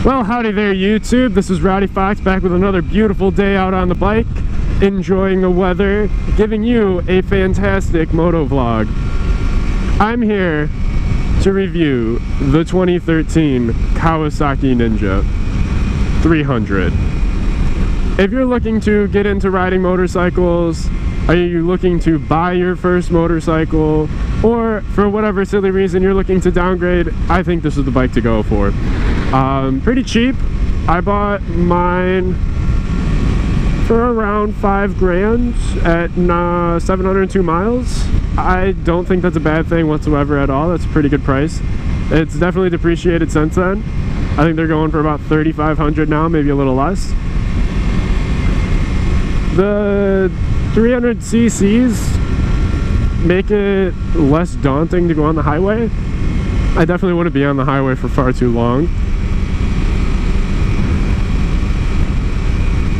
Well, howdy there, YouTube. This is Rowdy Fox back with another beautiful day out on the bike, enjoying the weather, giving you a fantastic moto vlog. I'm here to review the 2013 Kawasaki Ninja 300. If you're looking to get into riding motorcycles, are you looking to buy your first motorcycle, or for whatever silly reason you're looking to downgrade, I think this is the bike to go for. Pretty cheap. I bought mine for around $5 at 702 miles. I don't think that's a bad thing whatsoever at all. That's a pretty good price. It's definitely depreciated since then. I think they're going for about $3,500 now, maybe a little less. The 300 cc's make it less daunting to go on the highway. I definitely wouldn't be on the highway for far too long.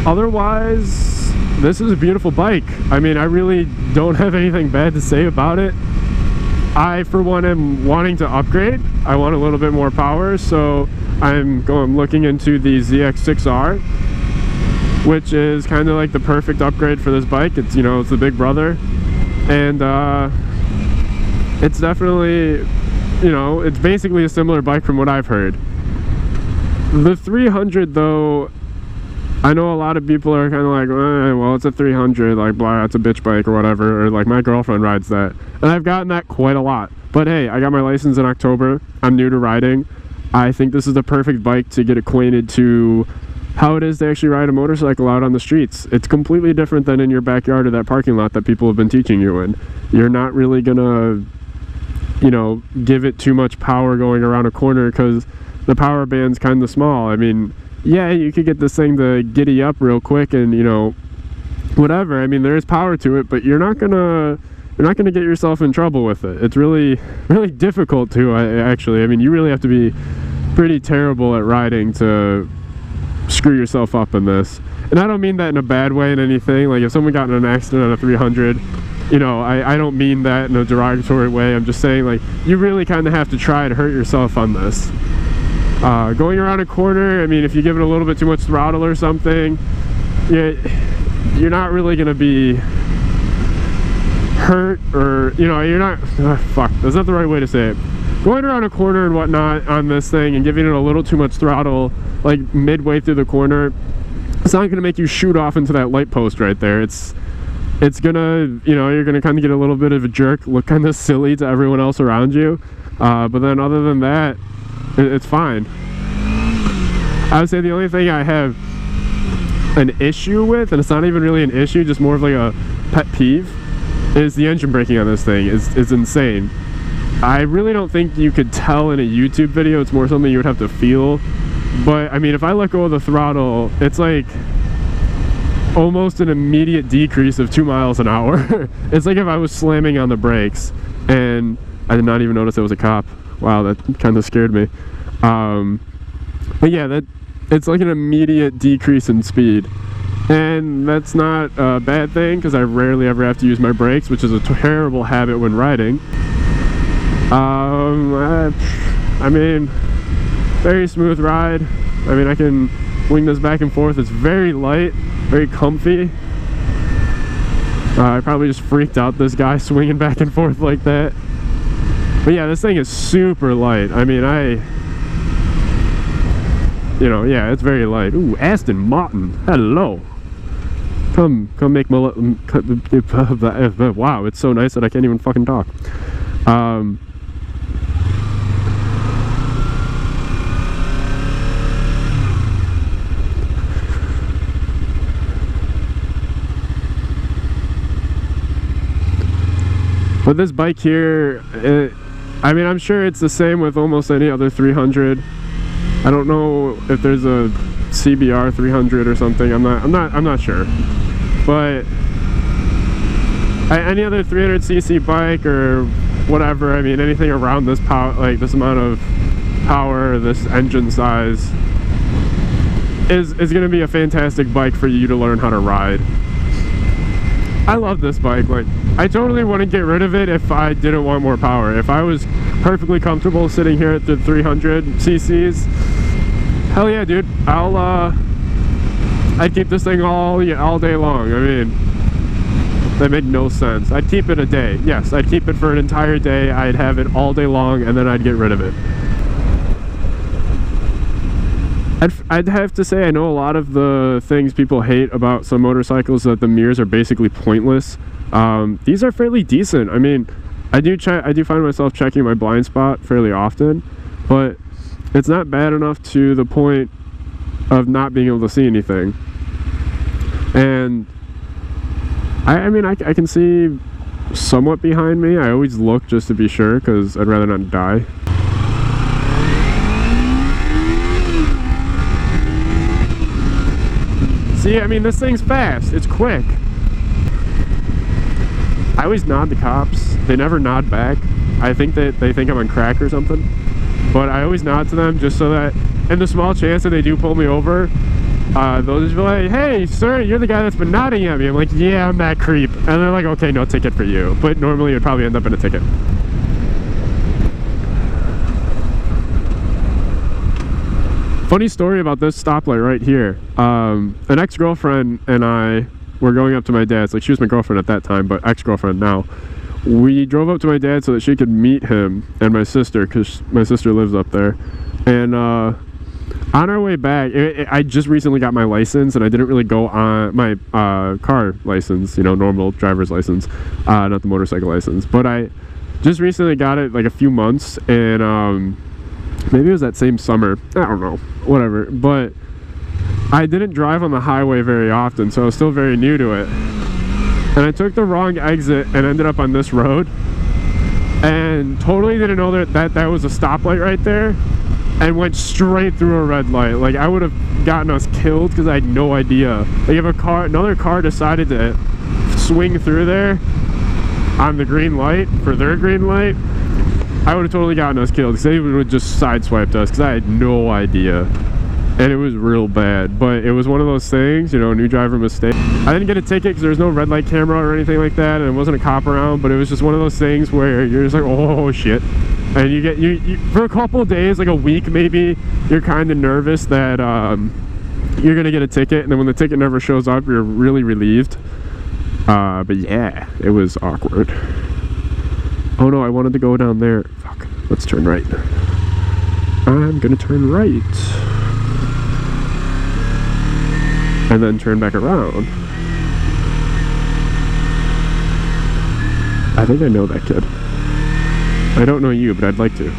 Otherwise, this is a beautiful bike. I mean, I really don't have anything bad to say about it. I, for one, am wanting to upgrade. I want a little bit more power, so I'm looking into the ZX6R, which is kind of like the perfect upgrade for this bike. It's, you know, it's the big brother, and it's definitely, you know, it's basically a similar bike from what I've heard. The 300, though, I know a lot of people are kind of like, well, it's a 300, like, blah, it's a bitch bike or whatever, or like my girlfriend rides that, and I've gotten that quite a lot. But hey, I got my license in October. I'm new to riding. I think this is the perfect bike to get acquainted to how it is to actually ride a motorcycle out on the streets. It's completely different than in your backyard or that parking lot that people have been teaching you in. You're not really gonna, you know, give it too much power going around a corner because the power band's kind of small. I mean, yeah, you could get this thing to giddy up real quick and, you know, whatever. I mean, there is power to it, but you're not gonna get yourself in trouble with it. It's really difficult to, actually. I mean, you really have to be pretty terrible at riding to screw yourself up in this. And I don't mean that in a bad way in anything. Like, if someone got in an accident on a 300, you know, I don't mean that in a derogatory way. I'm just saying, like, you really kind of have to try to hurt yourself on this. Going around a corner, I mean, if you give it a little bit too much throttle or something, you're not really going to be hurt, or, you know, you're not, fuck, that's not the right way to say it. Going around a corner and whatnot on this thing and giving it a little too much throttle, like midway through the corner, it's not going to make you shoot off into that light post right there. It's gonna, you know, you're gonna kind of get a little bit of a jerk, look kind of silly to everyone else around you, but then other than that, it's fine. I would say the only thing I have an issue with, and it's not even really an issue, just more of like a pet peeve, is the engine braking on this thing is insane. I really don't think you could tell in a YouTube video. It's more something you would have to feel. But I mean, if I let go of the throttle, it's like almost an immediate decrease of 2 miles an hour. It's like if I was slamming on the brakes, and I did not even notice it was a cop. Wow, that kind of scared me. But yeah, it's like an immediate decrease in speed, and that's not a bad thing because I rarely ever have to use my brakes, which is a terrible habit when riding. I mean, very smooth ride. I mean, I can wing this back and forth. It's very light, very comfy. I probably just freaked out this guy swinging back and forth like that. But yeah, this thing is super light. I mean, you know, yeah, it's very light. Ooh, Aston Martin, hello. Come make my, wow, it's so nice that I can't even fucking talk. But this bike here, I mean, I'm sure it's the same with almost any other 300. I don't know if there's a CBR 300 or something. I'm not sure. But any other 300cc bike or whatever, I mean, anything around this power, like this amount of power, this engine size, is going to be a fantastic bike for you to learn how to ride. I love this bike. Like, I totally wouldn't get rid of it if I didn't want more power. If I was perfectly comfortable sitting here at the 300 cc's, Hell yeah, dude. I'd keep this thing all day long. I mean, that make no sense. I'd keep it a day. Yes, I'd keep it for an entire day. I'd have it all day long, and then I'd get rid of it. I'd have to say I know a lot of the things people hate about some motorcycles, that the mirrors are basically pointless. These are fairly decent. I mean, I do find myself checking my blind spot fairly often, but it's not bad enough to the point of not being able to see anything. And I mean, I can see somewhat behind me. I always look just to be sure, because I'd rather not die. See, I mean, this thing's fast. It's quick. I always nod the cops. They never nod back. I think that they think I'm on crack or something. But I always nod to them just so that, in the small chance that they do pull me over, they'll just be like, "Hey, sir, you're the guy that's been nodding at me." I'm like, "Yeah, I'm that creep." And they're like, "Okay, no ticket for you." But normally it would probably end up in a ticket. Funny story about this stoplight right here. An ex-girlfriend and I were going up to my dad's. Like, she was my girlfriend at that time, but ex-girlfriend now. We drove up to my dad so that she could meet him and my sister, because my sister lives up there. And on our way back, I just recently got my license, and I didn't really go on my car license, you know, normal driver's license, not the motorcycle license. But I just recently got it like a few months, and maybe it was that same summer. I don't know, whatever. But I didn't drive on the highway very often, so I was still very new to it. And I took the wrong exit and ended up on this road, and totally didn't know that was a stoplight right there, and went straight through a red light. Like, I would have gotten us killed because I had no idea. Like, if another car decided to swing through there on the green light for their green light, I would have totally gotten us killed, because they would have just sideswiped us, because I had no idea. And it was real bad. But it was one of those things, you know, new driver mistake. I didn't get a ticket because there was no red light camera or anything like that, and there wasn't a cop around, but it was just one of those things where you're just like, oh shit. And you for a couple of days, like a week maybe, you're kind of nervous that you're gonna get a ticket, and then when the ticket never shows up, you're really relieved. But yeah, it was awkward. Oh no, I wanted to go down there. Fuck, let's turn right. I'm gonna turn right. And then turn back around. I think I know that kid. I don't know you, but I'd like to.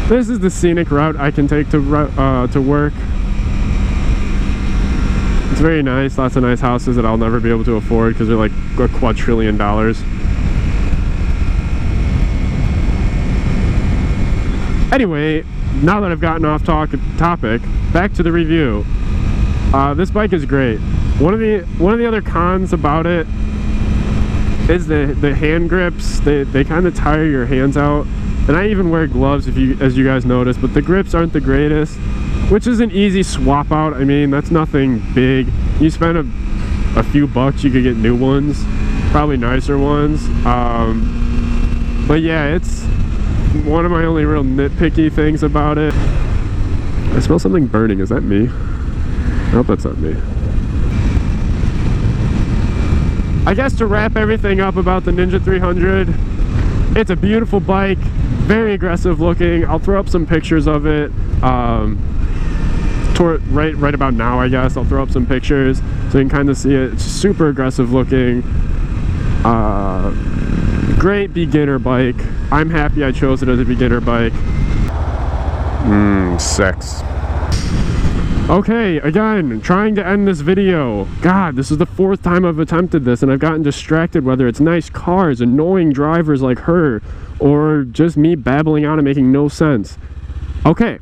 This is the scenic route I can take to work. It's very nice, lots of nice houses that I'll never be able to afford because they're like a quadrillion dollars. Anyway, now that I've gotten off topic, back to the review. This bike is great. One of the other cons about it is the hand grips. They kind of tire your hands out. And I even wear gloves, as you guys noticed, but the grips aren't the greatest, which is an easy swap out. I mean, that's nothing big. You spend a few bucks, you could get new ones, probably nicer ones. But yeah, it's one of my only real nitpicky things about it. I smell something burning. Is that me? I hope that's not me. I guess to wrap everything up about the Ninja 300, it's a beautiful bike, very aggressive looking. I'll throw up some pictures of it right about now, I guess. I'll throw up some pictures so you can kind of see it. It's super aggressive looking. Great beginner bike. I'm happy I chose it as a beginner bike. Sex. Okay, again, trying to end this video. God, this is the 4th time I've attempted this, and I've gotten distracted, whether it's nice cars, annoying drivers like her, or just me babbling on and making no sense. Okay,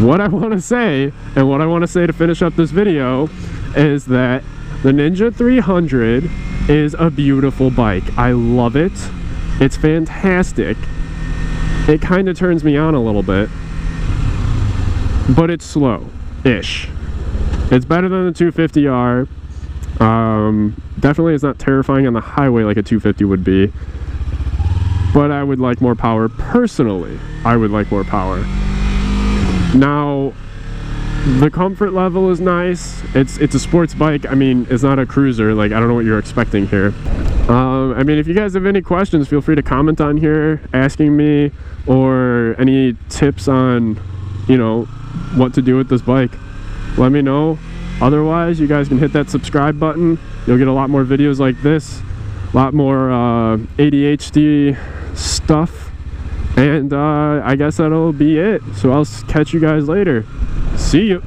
what I want to say, and what I want to say to finish up this video, is that the Ninja 300 is a beautiful bike. I love it. It's fantastic. It kind of turns me on a little bit, but it's slow-ish. It's better than the 250R. Definitely it's not terrifying on the highway like a 250 would be. but I would like more power. Personally, I would like more power. Now, the comfort level is nice. It's a sports bike. I mean, it's not a cruiser. Like, I don't know what you're expecting here. I mean, if you guys have any questions, feel free to comment on here asking me, or any tips on, you know, what to do with this bike. Let me know. Otherwise, you guys can hit that subscribe button. You'll get a lot more videos like this, a lot more ADHD stuff, and I guess that'll be it. So I'll catch you guys later. See you.